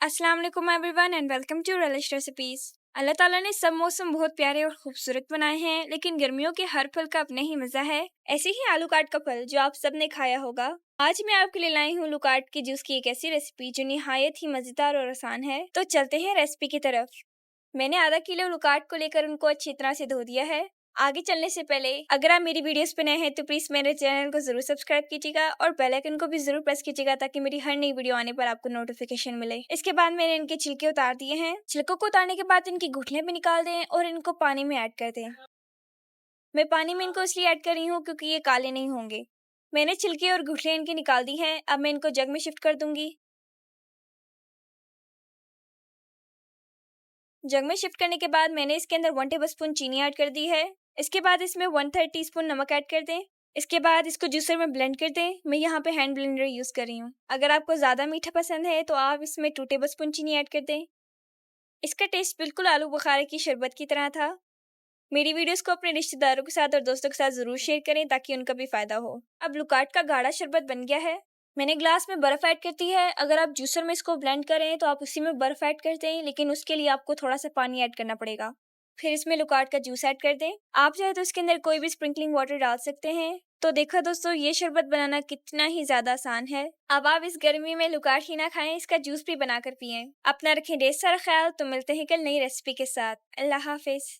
अस्सलाम वालेकुम everyone and welcome to relish recipes. Allah ताला ने सब मौसम बहुत प्यारे और खूबसूरत बनाए हैं, लेकिन गर्मियों के हर फल का अपना ही मजा है। ऐसे ही आलू काट का फल जो आप सब ने खाया होगा। आज मैं आपके लिए लाई हूँ लुकाट के जूस की एक ऐसी रेसिपी जो निहायत ही मजेदार और आसान है। तो चलते हैं रेसिपी की तरफ। मैंने आधा किलो लुकाट को लेकर उनको अच्छी तरह से धो दिया है। आगे चलने से पहले अगर आप मेरी वीडियोस पे नए हैं तो प्लीज मेरे चैनल को जरूर सब्सक्राइब कीजिएगा और बेल आइकन को भी जरूर प्रेस कीजिएगा ताकि मेरी हर नई वीडियो आने पर आपको नोटिफिकेशन मिले। इसके बाद मैंने इनके छिलके उतार दिए हैं। छिलकों को उतारने के बाद इनकी गुठलियां भी निकाल दें और इनको पानी में ऐड कर दें। मैं पानी में इनको इसलिए ऐड कर रही हूँ क्योंकि ये काले नहीं होंगे। मैंने छिलके और गुठलियां इनकी निकाल दी हैं। अब मैं इनको जग में शिफ्ट कर दूंगी। जग में शिफ्ट करने के बाद मैंने इसके अंदर 1 टेबलस्पून चीनी ऐड कर दी है। इसके बाद इसमें 1/3 टीस्पून नमक ऐड कर दें। इसके बाद इसको जूसर में ब्लेंड कर दें। मैं यहाँ पे हैंड ब्लेंडर यूज कर रही हूँ। अगर आपको ज्यादा मीठा पसंद है तो आप इसमें 2 टेबलस्पून चीनी ऐड कर दें। इसका टेस्ट बिल्कुल आलू बुखारे की शरबत की तरह था। मेरी वीडियोस को अपने रिश्तेदारों के साथ और दोस्तों के साथ जरूर शेयर करें ताकि उनका भी फायदा हो। अब लुकाट का गाढ़ा शरबत बन गया है। मैंने ग्लास में बर्फ ऐड कर दी है। अगर आप जूसर में इसको ब्लेंड करें तो आप उसी में बर्फ ऐड कर दें, लेकिन उसके लिए आपको थोड़ा सा पानी ऐड करना पड़ेगा। फिर इसमें लुकाट का जूस ऐड कर दें। आप चाहे तो इसके अंदर कोई भी स्प्रिंकलिंग वाटर डाल सकते हैं। तो देखो दोस्तों, ये शरबत बनाना कितना ही ज्यादा आसान है। अब आप इस गर्मी में लुकाट ही ना खाएं, इसका जूस भी बनाकर पिएं। अपना रखें ढेर सारा ख्याल। तो मिलते हैं कल नई रेसिपी के साथ। अल्लाह हाफिज।